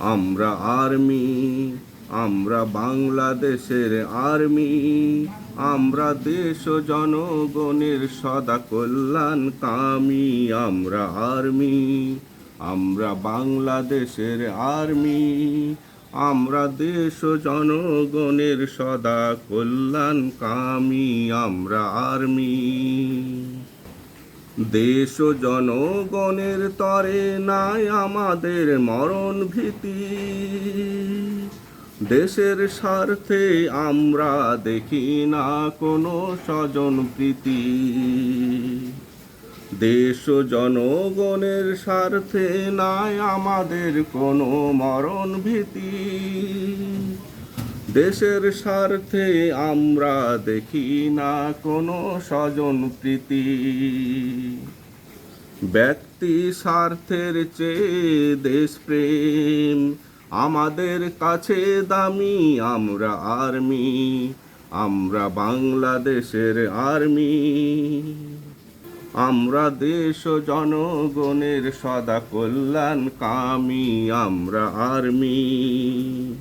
আমরা আর্মি, আমরা বাংলাদেশের আর্মি। আমরা দেশ ও জনগণের সদা কল্যাণকামী। আমরা আর্মি, আমরা বাংলাদেশের আর্মি। আমরা দেশ ও জনগণের সদা কল্যাণকামী। আমরা আর্মি। দেশ ও জনগণের তরে নাই আমাদের মরণ ভীতি। দেশের স্বার্থে আমরা দেখি না কোনো স্বজন প্রীতি। দেশ ও জনগণের স্বার্থে নাই আমাদের কোনো মরণ ভীতি। দেশের স্বার্থে আমরা দেখি না কোনো স্বজন প্রীতি। ব্যক্তি স্বার্থের চেয়ে দেশপ্রেম আমাদের কাছে দামি। আমরা আর্মি, আমরা বাংলাদেশের আর্মি। আমরা দেশ ও জনগণের সদা কল্যাণকামী। আমরা আর্মি।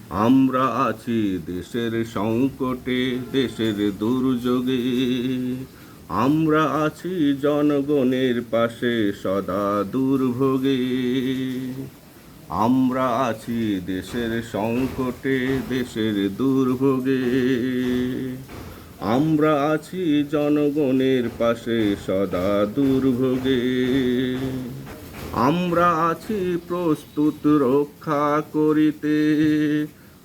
আমরা আছি দেশের সংকটে, দেশের দুর্যোগে। আমরা আছি জনগণের পাশে সদা দুর্ভোগে। আমরা আছি দেশের সংকটে, দেশের দুর্ভোগে। আমরা আছি জনগণের পাশে সদা দুর্ভোগে। আমরা আছি প্রস্তুত রক্ষা করিতে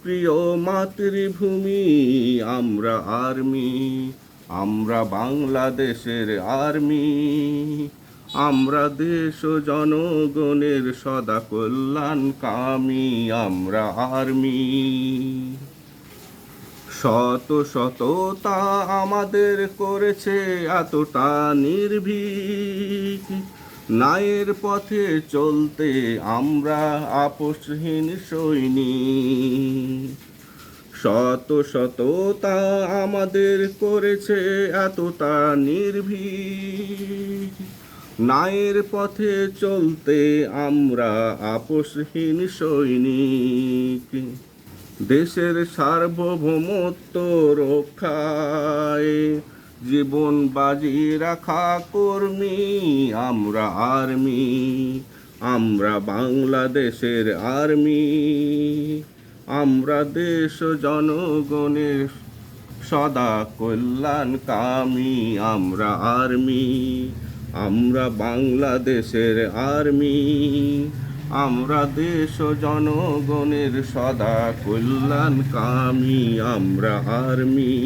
প্রিয় মাতৃভূমি। আমরা আর্মি, আমরা বাংলাদেশের আর্মি। আমরা দেশ ও জনগণের সদা কল্যাণকামী। আমরা আর্মি। শত শততা আমাদের করেছে এতটা নির্ভীক। ন্যায়ের পথে চলতে আমরা আপোষহীন সৈনিক। শত শততা আমাদের করেছে এতটা নির্ভীক। ন্যায়ের পথে চলতে আমরা আপোষহীন সৈনিক। দেশের সার্বভৌমত্ব রক্ষায় জীবন বাজি রাখা কর্মী। আমরা আর্মি, আমরা বাংলাদেশের আর্মি। আমরা দেশ ও জনগণের সদা কল্যাণকামী। আমরা আর্মি, আমরা বাংলাদেশের আর্মি। আমরা দেশ ও জনগণের সদা কল্যাণকামী। আমরা আর্মি।